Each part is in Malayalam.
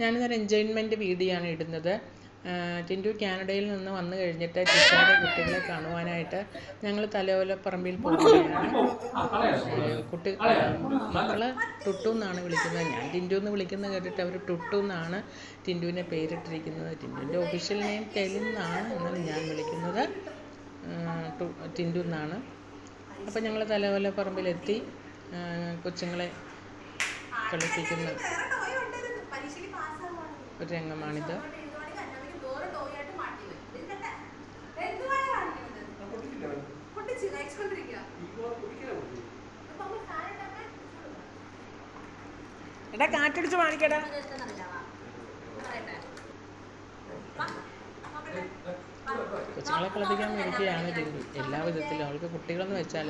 ഞാനിതൊരു എൻജോയ്മെൻറ്റ് വീഡിയോ ആണ് ഇടുന്നത്. ടിൻറ്റു കാനഡയിൽ നിന്ന് വന്നു കഴിഞ്ഞിട്ട് ടിറ്റയുടെ കുട്ടികളെ കാണുവാനായിട്ട് ഞങ്ങൾ തലയോലപ്പറമ്പിൽ പോവുകയാണ്. മക്കൾ ടുട്ടു എന്നാണ് വിളിക്കുന്നത്. ഞാൻ ടിൻറ്റു എന്ന് വിളിക്കുന്നത് കേട്ടിട്ട് അവർ ടുട്ടു എന്നാണ് ടിൻറ്റുവിനെ പേരിട്ടിരിക്കുന്നത്. ടിൻറ്റുവിൻ്റെ ഒഫീഷ്യൽ നെയിം കെലിൻ എന്നാണ്, എന്നാൽ ഞാൻ വിളിക്കുന്നത് ടിൻറ്റു എന്നാണ്. അപ്പം ഞങ്ങൾ തലയോലപ്പറമ്പിലെത്തി. കൊച്ചുങ്ങളെ കളിപ്പിക്കുന്ന ഒരു രംഗമാണിത്. എടാ കാറ്റടിച്ച് കാണിക്കടാ. കൊച്ചുങ്ങളെ കളിപ്പിക്കാൻ വേണ്ടിയാണ് ടിൻറ്റു എല്ലാ വിധത്തിലും. അവൾക്ക് കുട്ടികളെന്ന് വെച്ചാൽ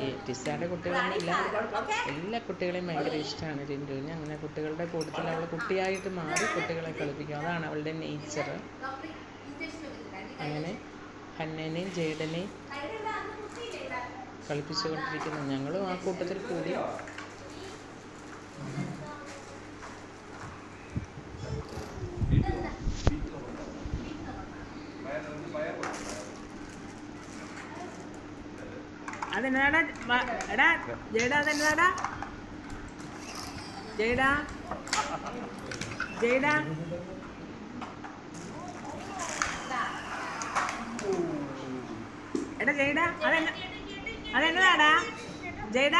ഈ ടിസ്സയുടെ കുട്ടികളൊന്നും ഇല്ല, എല്ലാ കുട്ടികളെയും ഭയങ്കര ഇഷ്ടമാണ് ടിൻറ്റുവിന്. അങ്ങനെ കുട്ടികളുടെ കൂട്ടത്തിൽ അവൾ കുട്ടിയായിട്ട് മാറി കുട്ടികളെ കളിപ്പിക്കും. അതാണ് അവളുടെ നേച്ചർ. അങ്ങനെ ഹന്നേനെയും ജേഡനെയും കളിപ്പിച്ചുകൊണ്ടിരിക്കുന്നു. ഞങ്ങളും ആ കൂട്ടത്തിൽ കൂടി. അതെന്നാടാ എടാ ജയ്ഡ, അതെന്നാടാ ജയ്ഡ ജയ്ഡ എടാ ജയ്ഡ, അതെന്നതാടാ ജയ്ഡ,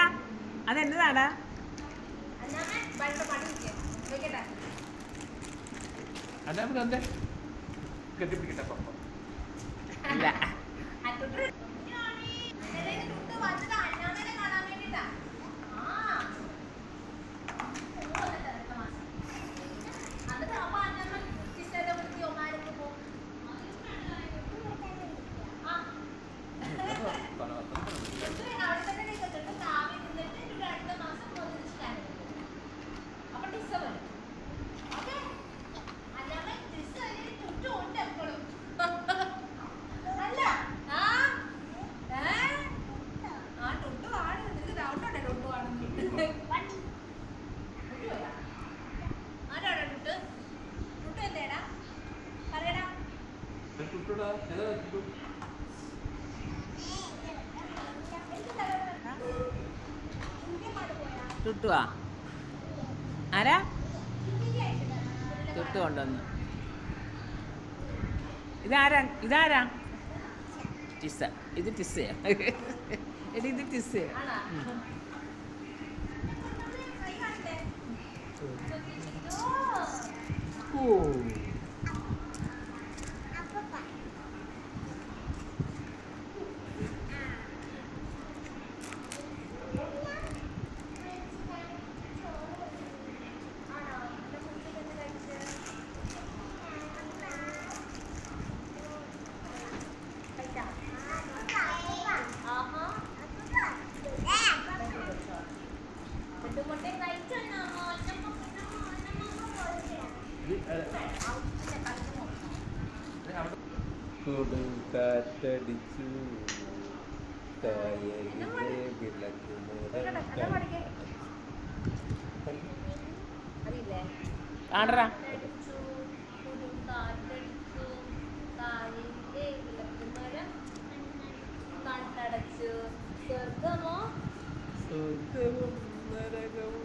അതെന്നതാടാ? ഇല്ല, ടുട്ടുവാ ആരാ? ടുട്ടു കൊണ്ടുവന്നു. ഇതാരാ? ടിസ്സ. ഇത് ടിസ്സയാ. എടി ഇത് ടിസ്സയാ. കൊടുങ്കാറ്റടിച്ചു കായലിലെ വിളക്കുമരം ആടറാ. സ്വർഗവും നരകവും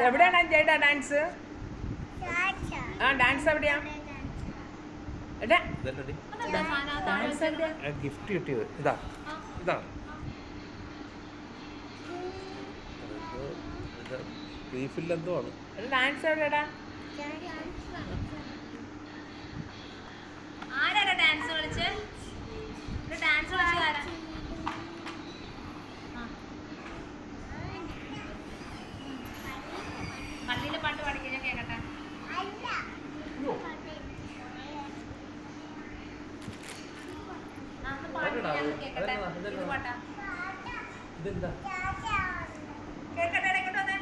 എവിടെയാണ് ചേട്ടാ ഡാൻസ്? ഡാൻസ് എവിടെയാ? ഗിഫ്റ്റ് കിട്ടിയത് ഇതാ റീഫില്ലെന്തോ ആണ്. ഡാൻസ് എവിടെയാ? ആരാ ഡാൻസ് കളിച്ച്? ഡാൻസ് കളിച്ചാരാ? പള്ളിയിലെ പാട്ട് പാടിക്കാൻ ഞാൻ കേക്കട്ടെ. കേക്കട്ടെ, ഇത് പാട്ടാ. കേക്കട്ടെ, ഇങ്ങോട്ട് വന്നേ.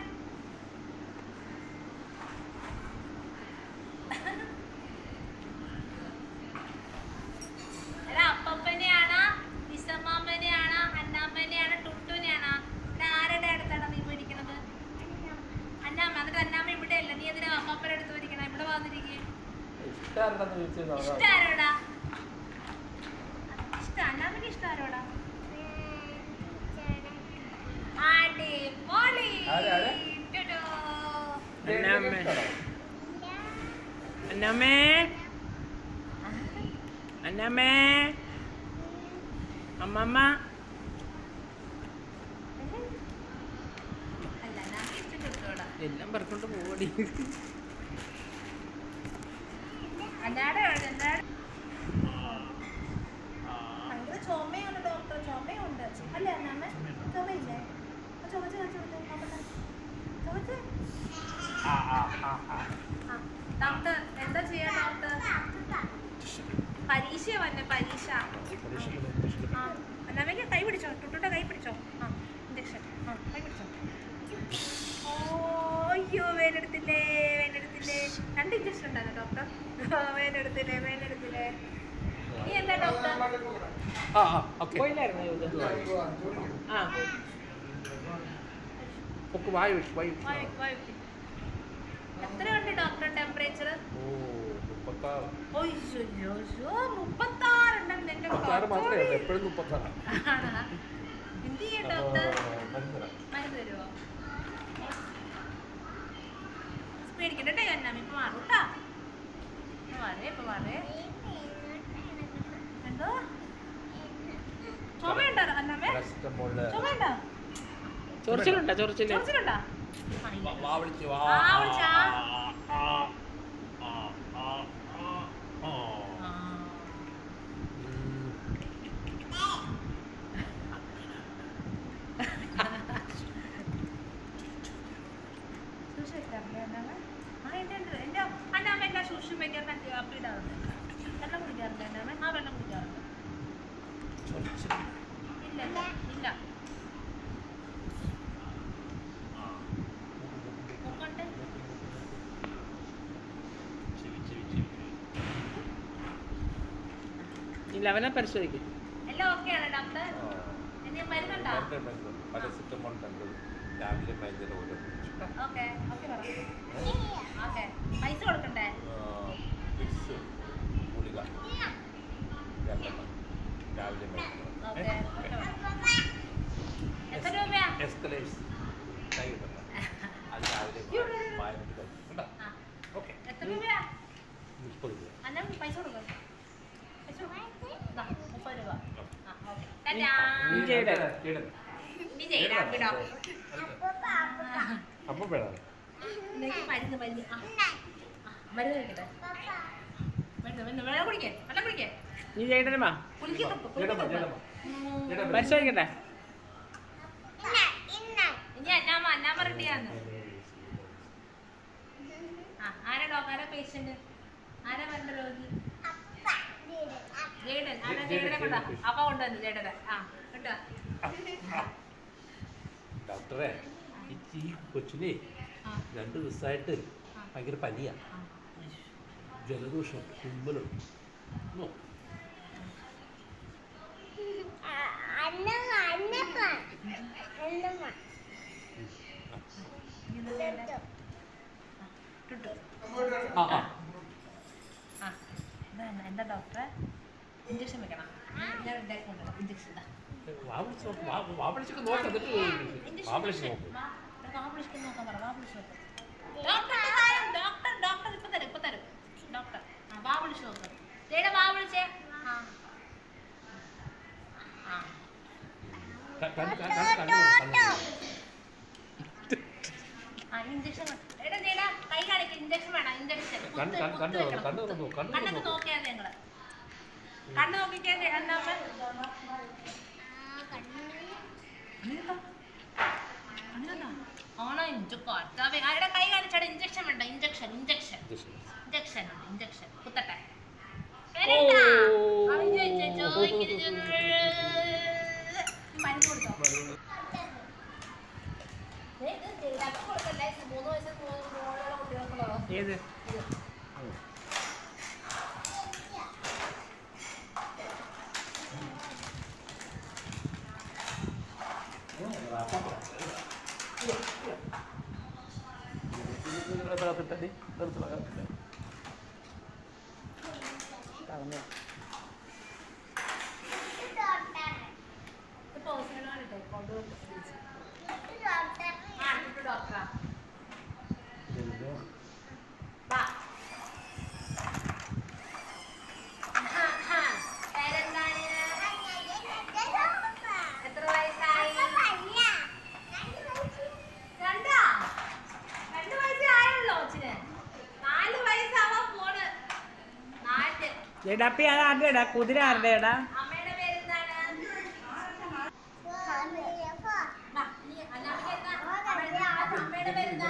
ഇഷ്ടാരുണ്ടെന്ന് ചോദിച്ചത് ഇഷ്ടാരോടാ? അന്നാമ്മക്ക് ഇഷ്ടാരോടാ? അടിപൊളി. ആരാ? ടുടു. അന്നമ്മേ അന്നമ്മേ അമ്മമ്മ അല്ല, അന്നാമ്മക്ക് ഇഷ്ടപ്പെട്ടോടാ. എല്ലാം പറക്കൊണ്ട് പോടി. അന്നാടെ എവിടെ? അന്നാടെ ഭയങ്കര ചുമയുണ്ട് ഡോക്ടർ, ചുമയുണ്ട് അല്ലേ അന്നാമ്മ? ചുമയില്ലേ? ചുമച്ച് നോക്കട്ടെ. ചുമച്ച്. ഡോക്ടർ എന്താ ചെയ്യാ ഡോക്ടർ? പരീക്ഷ വന്നെ, പരീക്ഷ. അന്നാമ്മക്ക് കൈ പിടിച്ചോ, ടുട്ടുടെ കൈ പിടിച്ചോ. ഇഞ്ചക്ഷൻ കൈ പിടിച്ചോ. ഓ അയ്യോ, വേനെടുത്തില്ലേ. 2 ഇഞ്ചക്ഷൻ ഉണ്ടായിരുന്നു ഡോക്ടർ. വേനെടുത്തില്ലേ. നീ എന്താ ഡോക്ടർ? പോയില്ലായിരുന്നോ ഇത്? ആ വായു വെച്ച് വായു. എത്രയുണ്ട് ഡോക്ടർ ടെമ്പറേച്ചർ? 36 ഉണ്ടെങ്കിൽ എന്റെ മാത്രമേ എപ്പോഴും 36. എന്ത് ചെയ്യും ഡോക്ടർ? മരുന്ന് തരുമോ? പേടിക്കണ്ടേ അന്നാമ്മ, ഇപ്പൊ മാറും കേട്ടാ. ഇപ്പൊ മാറേ. എന്തോ ചുമയുണ്ടോ അന്നാമ്മേ? ചുമയുണ്ടോ? ചൊറിച്ചിലുണ്ടോ? ചൊറിച്ചിലുണ്ടോ? എന്റെ അന്നാമ്മ എല്ലാ സൂക്ഷ്യം വയ്ക്കാറുണ്ട്, അപ്പിടാറുണ്ട്. വെള്ളം കുടിക്കാറുണ്ട് അന്നാമ്മ? വെള്ളം കുടിക്കാറുണ്ട്. ഇല്ല. നോക്കട്ടെ. ഇല്ല, അവനെ പരിശോധിക്കും. എല്ലാം ഓക്കെയാണ് ഡോക്ടർ? ഇനി മരുന്നുണ്ടോ? പാരസിറ്റമോൾ കണ്ടത് രാവിലെ ഭയങ്കര ഓരോ ഓക്കെ പറ. ഓക്കെ, പൈസ കൊടുക്കണ്ടേ? ഗുളിക രാവിലെ ഓക്കെ. എത്ര രൂപയാ? എസ്കലേഴ്സ് അത് രാവിലെ ഓക്കെ. എത്ര രൂപയാ? 30 രൂപ. അന്നാ പൈസ കൊടുക്കും. 30 രൂപ. അപ്പൊ വേണം മരുന്ന് വെള്ളം കുടിക്കേ. നീ ചെയ്യണ്ടേ? പരിശോധിക്കട്ടെ. ഇനി അന്നാമ്മ റെഡിയാന്ന്. ആരാ ഡോക്ടർ? ആരാ പേഷ്യന്റ്? ആരാ വരണ്ട രോഗി? ജേഡൻ. ജേഡനെ കൊണ്ടാ അപ്പ കൊണ്ടുവന്നു ജേഡനെ. കേട്ടോ ഡോക്ടറെ, ഈ കൊച്ചിനെ 2 ദിവസമായിട്ട് ഭയങ്കര പനിയാ, ജലദോഷം, തുമ്മലും. എന്താ ഡോക്ടറെ? ഇഞ്ചക്ഷൻ വെക്കണം. ഞാൻ ഇഞ്ചക്ഷൻ വാവിളിച്ചൊക്കെ നോക്കാം. വാവിളിച്ച് നോക്കും. നോക്കാൻ പറ. ഡോക്ടർ ഇപ്പൊ തരും. ഡോക്ടർ വാ വിളിച്ചു നോക്ക്. ജയുടെ വാ വിളിച്ചേ. ഇഞ്ചക്ഷൻ എടാ ജയുടെ കൈ കാണിക്കും. ഇഞ്ചക്ഷൻ വേണം. ഇഞ്ചക്ഷൻ കണ്ണൊക്കെ നോക്കിയാൽ നിങ്ങള് കണ്ണ് നോക്കിക്കേ. എന്താ ആണോ? ആരുടെ കൈ കാണിച്ചാടെ? ഇഞ്ചക്ഷൻ വേണ്ട. ഇഞ്ചക്ഷൻ കുത്തട്ടെ. മരുന്ന് കൊടുത്തോ? 3 വയസ്സിൽ 3 കുട്ടികൾക്കുള്ളതോ? ഏത്? ജഡപ്പി അത് ആരുടെടാ? കുതിര ആരുടെടാ? അമ്മയുടെ പേരെന്താണ്? വാ, നീ അനാമിക എന്താ? അമ്മയുടെ പേരെന്താ?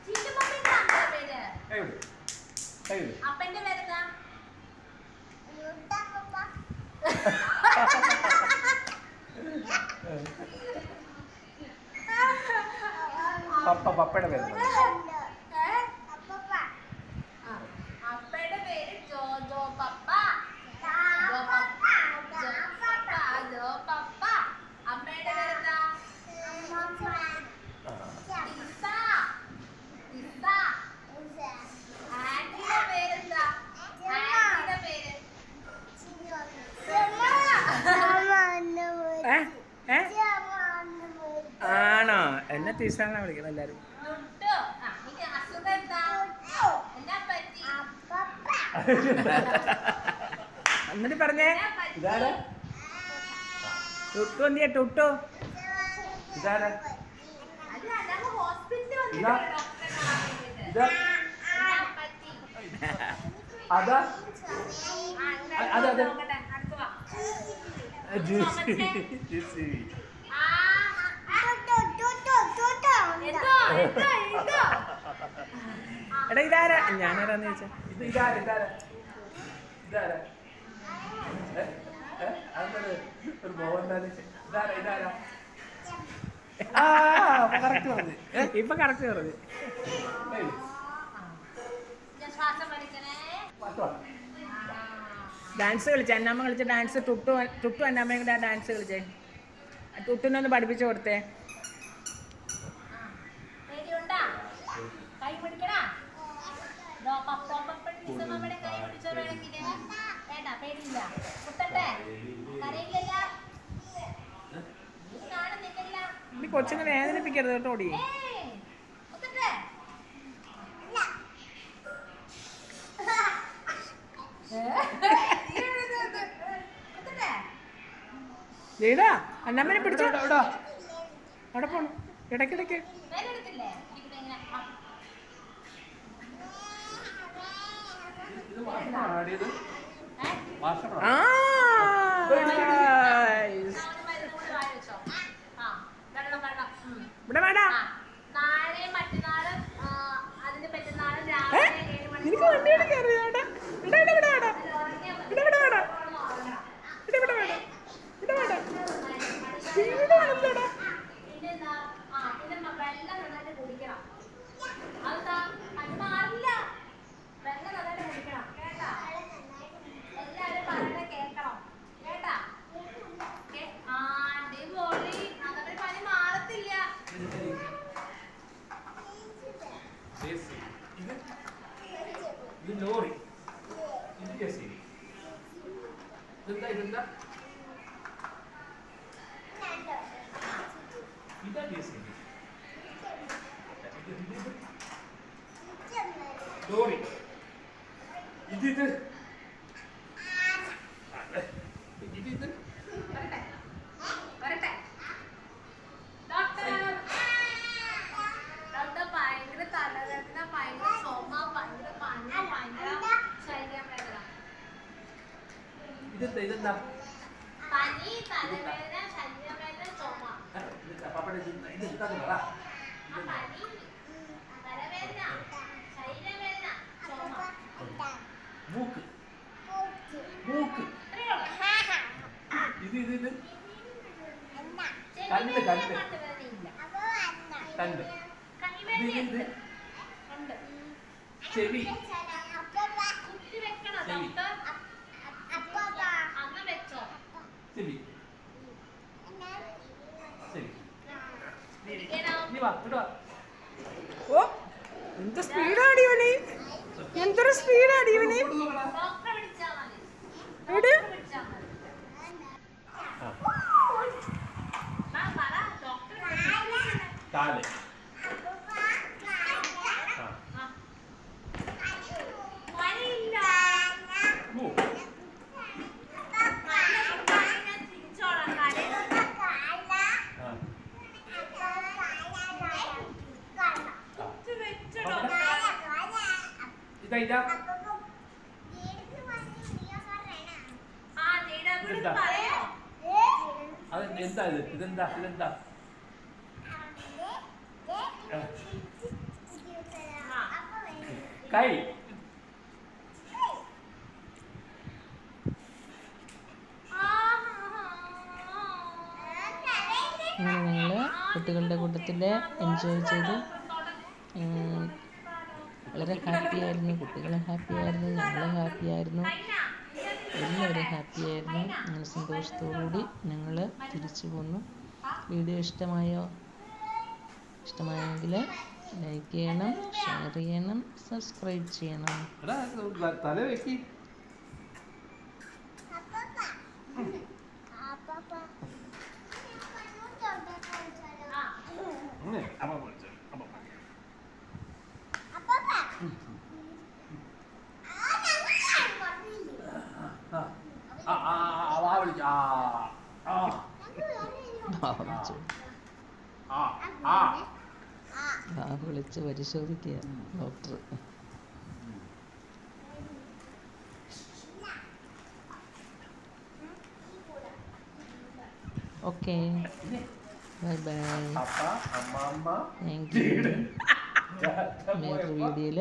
ചിന്നുമമ്മിയുടെ അമ്മയുടെ പേര്. അപ്പന്റെ പേരെന്താ? പപ്പയുടെ പേര് അപ്പയുടെ പേര് ജോ പപ്പ. ജോ പപ്പ. അമ്മയുടെ പേരെന്താ? ടിസ. ആന്റിയുടെ പേരെന്താ? ആന്റിയുടെ പേര് ആണോ? എന്നെ ടീച്ചറാണ് വിളിക്കുന്നത് എല്ലാരും. ലുട്ടു. ഇനി അസുഖം എന്താ? എന്നാ പറ്റി? എന്നിട്ട് പറഞ്ഞേ എന്നാ പറ്റി? ഇതാരാ? ടുട്ടു എന്തിയാ ടുട്ടു? ഇതാരാ? അല്ല, ഞങ്ങൾ ഹോസ്പിറ്റലിൽ ഇതാ? വന്നിട്ട് ഡോക്ടറെ കാണാൻ വേണ്ടിയിട്ട്. ഇതാ? എന്നാ പറ്റി? അതാ? നോക്കട്ടെ, അടുത്ത് വാ. എന്തോ? എടാ ഇതാരാ? ഞാനാരാന്ന് ചോദിച്ചാ ഇതാരാ? അതെന്താണ് ഒരു മോഹൻലാല്? ഇതാരാ? കറക്റ്റ് പറഞ്ഞു. ഇപ്പൊ കറക്റ്റ് പറഞ്ഞു. ഞാൻ ശ്വാസം വലിക്കണേ. ഡാൻസ് കളിച്ച അന്നമ്മ കളിച്ച ഡാൻസ് ടുട്ടു അന്നമ്മയും കൂടെ ഡാൻസ് കളിച്ചേ. ടുട്ടുനൊന്ന് പഠിപ്പിച്ചു കൊടുത്തേ. പേടിയുണ്ടാ? കൈ പിടിക്കണാ? നമ്മുടെ കൈ പിടിച്ചോ വേണമെങ്കില്. വേണ്ട, പേടിയില്ല. കുത്തട്ടെ? കരയില്ലല്ല? കാണുന്നില്ല? നീ കൊച്ചിനെ വേദനിപ്പിക്കരുത് കേട്ടോടി. കുത്തട്ടെ? കുത്തട്ടെ? ലീടാ അന്നമ്മനെ പിടിച്ചോ. അവിടെ പോണു ഇടയ്ക്കിടയ്ക്ക്. വേലെടുത്തില്ലേ? ഇങ്ങനെ ഇത് മാഷാണോ ആടിയത്? മാഷാണോ? ആ ഇവിടെ വേണ്ട. നാളെ മറ്റന്നാള് അതിന്റെ പറ്റുന്നാള് ഏ? രാവിലെ 7 മണിക്ക് നിനക്ക് വണ്ടിയുടെ കയറി വേണ്ട. ഇവിടെ വേണ്ട. ഇവിടെ വേണ്ട. ഇവിടെ ഇവിടെ വേണ്ട. ഇവിടെ ഇവിടെ വേണ്ട. ഇവിടെ വേണ്ട. ഇവിടെ വേണല്ലോടാ. പിന്നെന്താ? പിന്നെ വെള്ളം നന്നായിട്ട് കുടിക്കണം. അതെന്താ? അത് മാറില്ല. വെള്ളം നന്നായിട്ട് കുടിക്കണം. കേട്ടാ? എല്ലാരും പറയുന്നത് കേൾക്കണം. കേട്ടാ? അടിപൊളി. അതവര് പനി മാറത്തില്ല. ഇത് ലോറി. ഇത് ജെസി. ഇതെന്താ? ഇതാ ജെസി. ലോറി. ഇത് വരട്ടെ. ഡോക്ടർ ഭയങ്കര തലവേദന, ഭയങ്കര ചുമ, ഭയങ്കര പനി, ഭയങ്കര ശരീരവേദന. ഇതെന്താ? പനി, തലവേദന, ശരീരവേദന, ചുമ. പപ്പയുടെ ഇതെന്താ? പനി, തലവേദന, ശരീരവേദന, ചുമ. മൂക്ക്. ഇത്രയേ ഉള്ളൂ. ഇത് ചെവിവേദന, കണ്ണ്. കണ്ണുവേദനയില്ല. കണ്ട്. കൈവേദനയുണ്ട്. ഉണ്ട്. ചെവി. കുത്തി വെക്കണോ ചെവി. ഡോക്ടർ? അന്ന് വെച്ചോ. ചെവി. ഇരിക്കണം. നീ വാ, ഇങ്ങോട്ട് വാ. ഓ എന്ത് സ്പീഡാടി ഇവന്. എന്തൊരു സ്പീഡാടി ഇവന്. ഡോക്ടറെ വിളിച്ചാ മതി. എവിടെ? ഡോക്ടറെ വിളിച്ചാ മതി. പറ, ഡോക്ടറെ വിളിച്ചാ. കാല്. പനിയില്ല. മൂക്ക്. പനി ഞാൻ തിരിച്ചോളാം. കരയുന്നു. കുത്തി വെച്ചോ ഡോക്ടർ. ഇതാ ഇതെന്താ അത് എന്താ ഇതെന്താ കൈ അങ്ങനെ ഞങ്ങൾ കുട്ടികളുടെ കൂട്ടത്തിൽ എൻജോയ് ചെയ്തു. വളരെ ഹാപ്പിയായിരുന്നു. കുട്ടികൾ ഹാപ്പിയായിരുന്നു, ഞങ്ങൾ ഹാപ്പിയായിരുന്നു, എല്ലാവരും ഹാപ്പിയായിരുന്നു. അങ്ങനെ സന്തോഷത്തോടുകൂടി ഞങ്ങൾ തിരിച്ചു പോന്നു. വീഡിയോ ഇഷ്ടമായെങ്കിൽ ലൈക്ക് ചെയ്യണം, ഷെയർ ചെയ്യണം, സബ്സ്ക്രൈബ് ചെയ്യണം. തല വെക്കി വിളിച്ച് പരിശോധിക്കുക doctor. Okay, bye bye, thank you. വേറൊരു വീഡിയോയിൽ